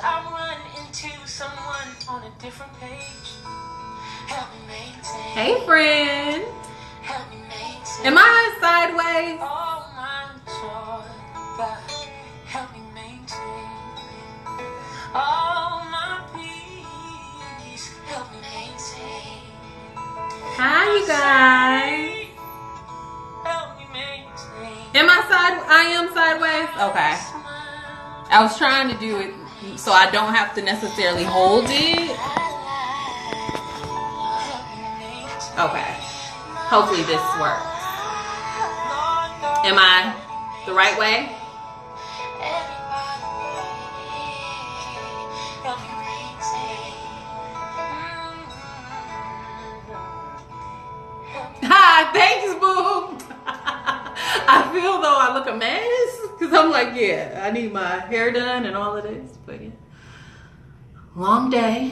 I run into someone on a different page. Help me maintain. Hey, friend. Help me maintain. Am I sideways? All my joy, God, help me maintain. All my peace, help me maintain. Hi, you guys. Help me maintain. Am I am sideways? Okay. I was trying to do it so I don't have to necessarily hold it. Okay. Hopefully this works. Am I the right way? Hi, thanks, boo. I feel though I look a mess because I'm like, yeah, I need my hair done and all of this. But yeah, long day.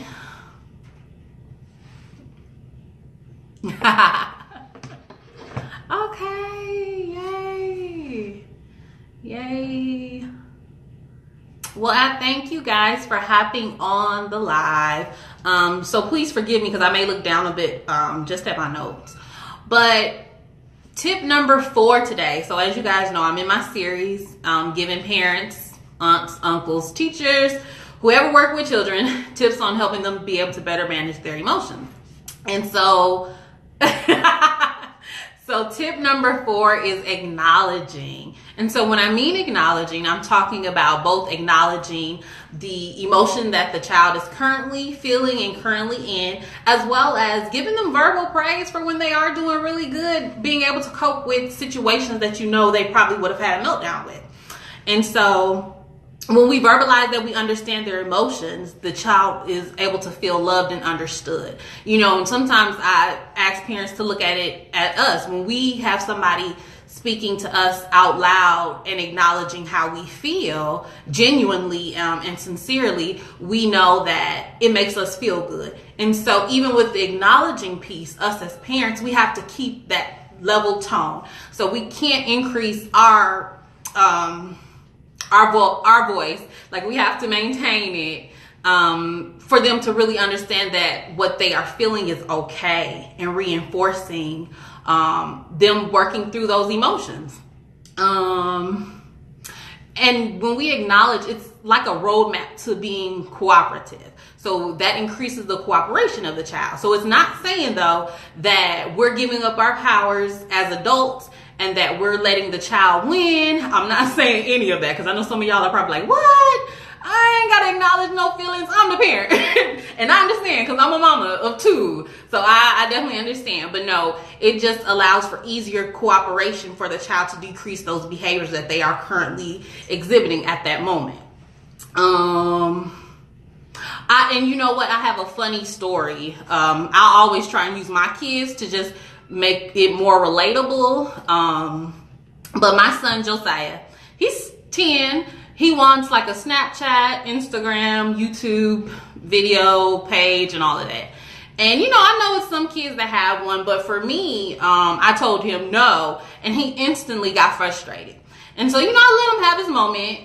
Okay, yay, yay. Well, I thank you guys for hopping on the live. So please forgive me because I may look down a bit just at my notes. But tip number 4 today. So as you guys know, I'm in my series giving parents, aunts, uncles, teachers, whoever work with children, tips on helping them be able to better manage their emotions. And so, so tip number 4 is acknowledging. And so when I mean acknowledging, I'm talking about both acknowledging the emotion that the child is currently feeling and currently in, as well as giving them verbal praise for when they are doing really good, being able to cope with situations that you know they probably would have had a meltdown with. And so when we verbalize that we understand their emotions, the child is able to feel loved and understood. You know, and sometimes I ask parents to look at it at us. When we have somebody speaking to us out loud and acknowledging how we feel genuinely and sincerely, we know that it makes us feel good. And so even with the acknowledging piece, us as parents, we have to keep that level tone. So we can't increase our voice. Like, we have to maintain it for them to really understand that what they are feeling is okay, and reinforcing them working through those emotions. And when we acknowledge, it's like a roadmap to being cooperative. So that increases the cooperation of the child. So it's not saying, though, that we're giving up our powers as adults and that we're letting the child win. I'm not saying any of that, because I know some of y'all are probably like, what? I ain't gotta acknowledge no feelings. I'm the parent. And I understand, because I'm a mama of 2. So I definitely understand. But no, it just allows for easier cooperation for the child to decrease those behaviors that they are currently exhibiting at that moment. And you know what? I have a funny story. I always try and use my kids to just make it more relatable. But my son Josiah, he's 10. He wants like a Snapchat, Instagram, YouTube video page and all of that. And you know, I know it's some kids that have one, but for me, I told him no, and he instantly got frustrated. And so, you know, I let him have his moment.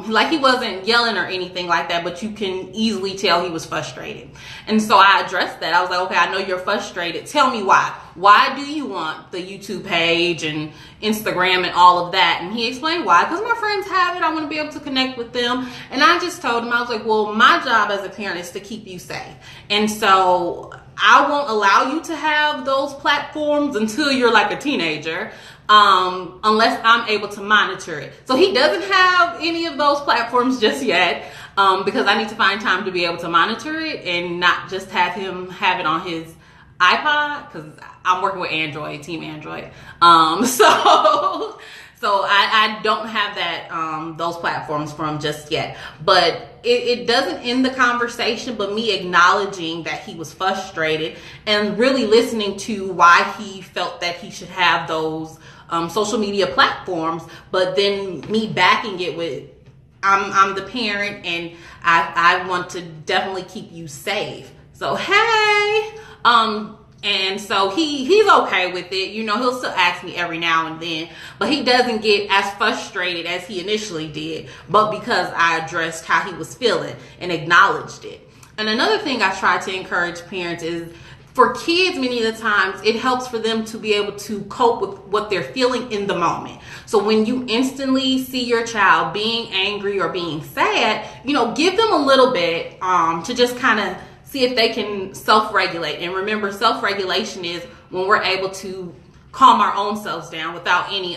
Like, he wasn't yelling or anything like that, but you can easily tell he was frustrated. And so I addressed that. I was like, okay, I know you're frustrated. Tell me why. Why do you want the YouTube page and Instagram and all of that? And he explained why. Because my friends have it. I want to be able to connect with them. And I just told him, I was like, well, my job as a parent is to keep you safe. And so I won't allow you to have those platforms until you're like a teenager. Unless I'm able to monitor it. So he doesn't have any of those platforms just yet, because I need to find time to be able to monitor it and not just have him have it on his iPod, because I'm working with Android, Team Android. So I don't have that, those platforms from just yet. But it doesn't end the conversation, but me acknowledging that he was frustrated and really listening to why he felt that he should have those social media platforms, but then me backing it with, I'm the parent and I want to definitely keep you safe. So, hey, And so he's okay with it. You know, he'll still ask me every now and then, but he doesn't get as frustrated as he initially did, but because I addressed how he was feeling and acknowledged it. And another thing I try to encourage parents is, for kids, many of the times, it helps for them to be able to cope with what they're feeling in the moment. So when you instantly see your child being angry or being sad, you know, give them a little bit to just kind of see if they can self-regulate. And remember, self-regulation is when we're able to calm our own selves down without any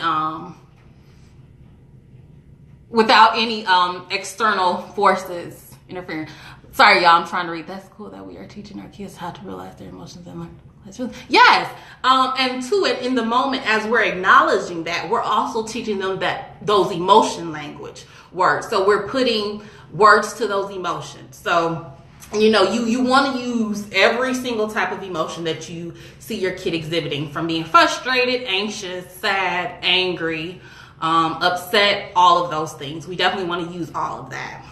external forces interfering. Sorry, y'all, I'm trying to read. That's cool that we are teaching our kids how to realize their emotions and learn. Yes, and to it in the moment, as we're acknowledging that, we're also teaching them that those emotion language words. So we're putting words to those emotions. So, you know, you want to use every single type of emotion that you see your kid exhibiting, from being frustrated, anxious, sad, angry, upset, all of those things. We definitely want to use all of that.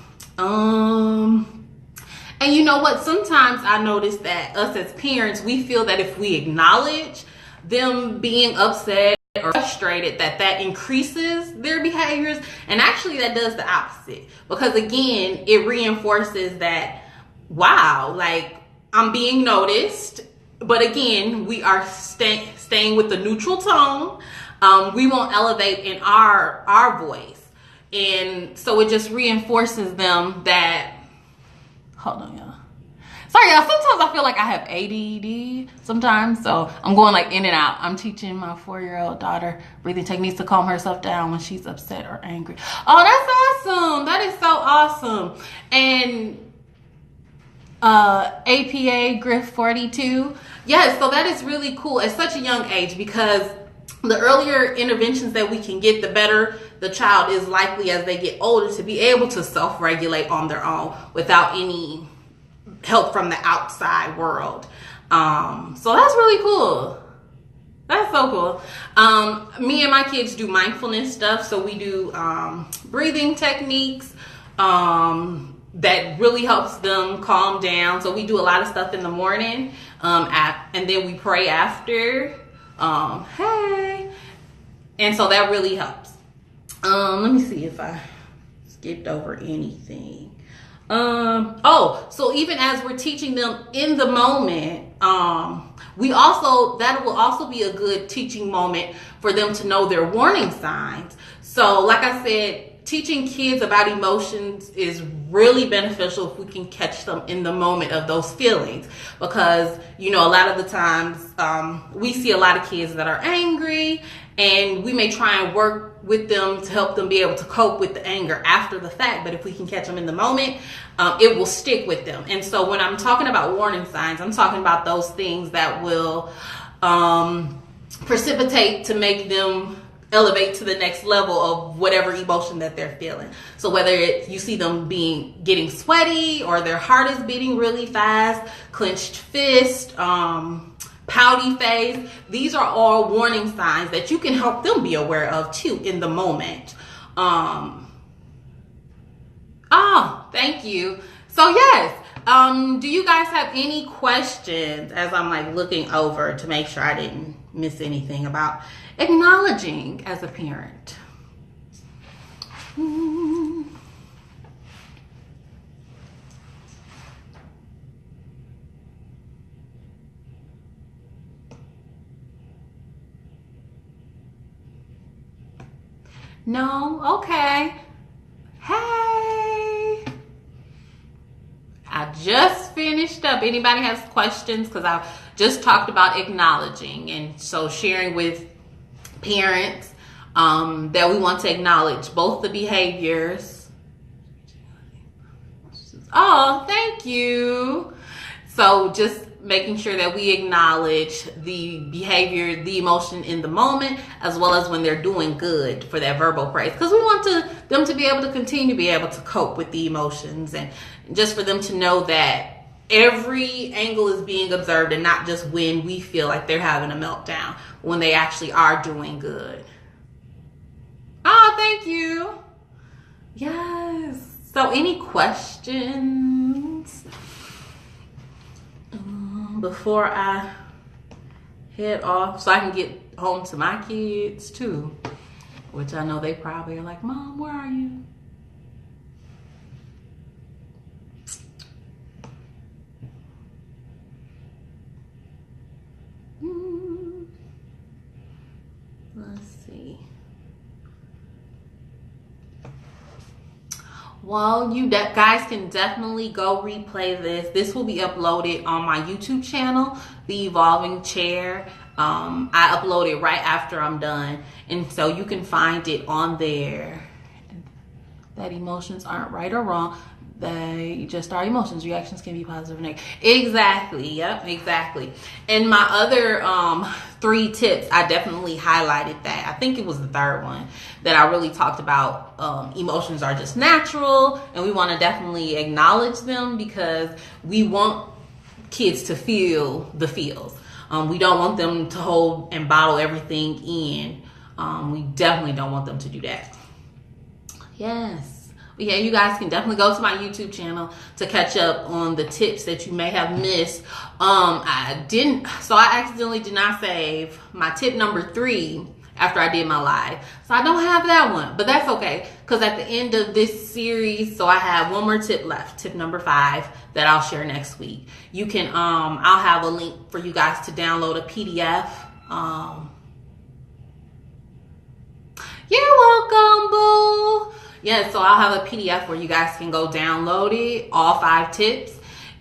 And you know what? Sometimes I notice that us as parents, we feel that if we acknowledge them being upset or frustrated, that increases their behaviors. And actually that does the opposite, because again, it reinforces that, wow, like, I'm being noticed. But again, we are staying with the neutral tone. We won't elevate in our voice. And so it just reinforces them that, hold on, y'all. Sorry, y'all. Sometimes I feel like I have ADD sometimes, so I'm going like in and out. I'm teaching my 4-year-old daughter breathing techniques to calm herself down when she's upset or angry. Oh, that's awesome. That is so awesome. And APA Griff 42. Yes, so that is really cool at such a young age, because the earlier interventions that we can get, the better the child is likely as they get older to be able to self-regulate on their own without any help from the outside world. So that's really cool. That's so cool. Me and my kids do mindfulness stuff. So we do breathing techniques that really helps them calm down. So we do a lot of stuff in the morning, and then we pray after. Hey. And so that really helps. Let me see if I skipped over anything. So even as we're teaching them in the moment, that will also be a good teaching moment for them to know their warning signs. So like I said, teaching kids about emotions is really beneficial if we can catch them in the moment of those feelings, because, you know, a lot of the times we see a lot of kids that are angry, and we may try and work with them to help them be able to cope with the anger after the fact. But if we can catch them in the moment, it will stick with them. And so when I'm talking about warning signs, I'm talking about those things that will precipitate to make them elevate to the next level of whatever emotion that they're feeling. So whether you see them getting sweaty, or their heart is beating really fast, clenched fist, pouty face, these are all warning signs that you can help them be aware of too in the moment. Thank you. So yes, do you guys have any questions, as I'm like looking over to make sure I didn't miss anything about acknowledging as a parent? No? Okay. Hey. I just finished up. Anybody has questions? Because I just talked about acknowledging, and so sharing with parents that we want to acknowledge both the behaviors. Oh, thank you. So just making sure that we acknowledge the behavior, the emotion in the moment, as well as when they're doing good, for that verbal praise, because we want them to be able to continue to be able to cope with the emotions, and just for them to know that every angle is being observed, and not just when we feel like they're having a meltdown, when they actually are doing good. Oh, thank you. Yes. So any questions before I head off so I can get home to my kids too, which I know they probably are like, Mom, where are you? Let's see. Well, you guys can definitely go replay this. This will be uploaded on my YouTube channel, The Evolving Chair. I upload it right after I'm done, and so you can find it on there. That emotions aren't right or wrong. They just are emotions. Reactions can be positive or negative. Exactly. Yep, exactly. And my other 3 tips, I definitely highlighted that. I think it was the 3rd one that I really talked about. Emotions are just natural, and we want to definitely acknowledge them because we want kids to feel the feels. We don't want them to hold and bottle everything in. We definitely don't want them to do that. Yes. But yeah, you guys can definitely go to my YouTube channel to catch up on the tips that you may have missed. I accidentally did not save my tip number 3 after I did my live. So I don't have that one, but that's okay. Because at the end of this series, so I have one more tip left, tip number 5, that I'll share next week. You can, I'll have a link for you guys to download a PDF. You're welcome, boo. Yeah, so I'll have a PDF where you guys can go download it, all 5 tips.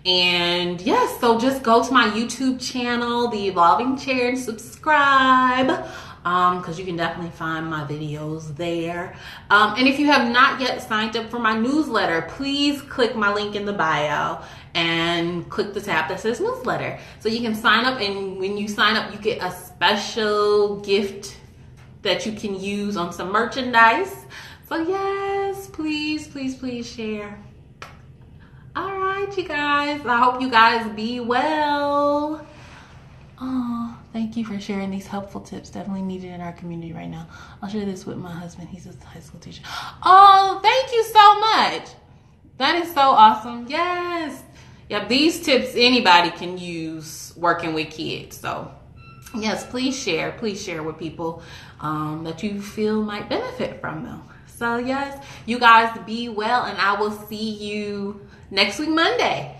And yes, so just go to my YouTube channel, The Evolving Chair, and subscribe. Because you can definitely find my videos there. And if you have not yet signed up for my newsletter, please click my link in the bio and click the tab that says newsletter. So you can sign up, and when you sign up, you get a special gift that you can use on some merchandise. So yes, please, please, please share. All right, you guys. I hope you guys be well. Oh, thank you for sharing these helpful tips. Definitely needed in our community right now. I'll share this with my husband. He's a high school teacher. Oh, thank you so much. That is so awesome. Yes. Yeah, these tips anybody can use working with kids. So yes, please share with people that you feel might benefit from them. So yes, you guys be well, and I will see you next week, Monday.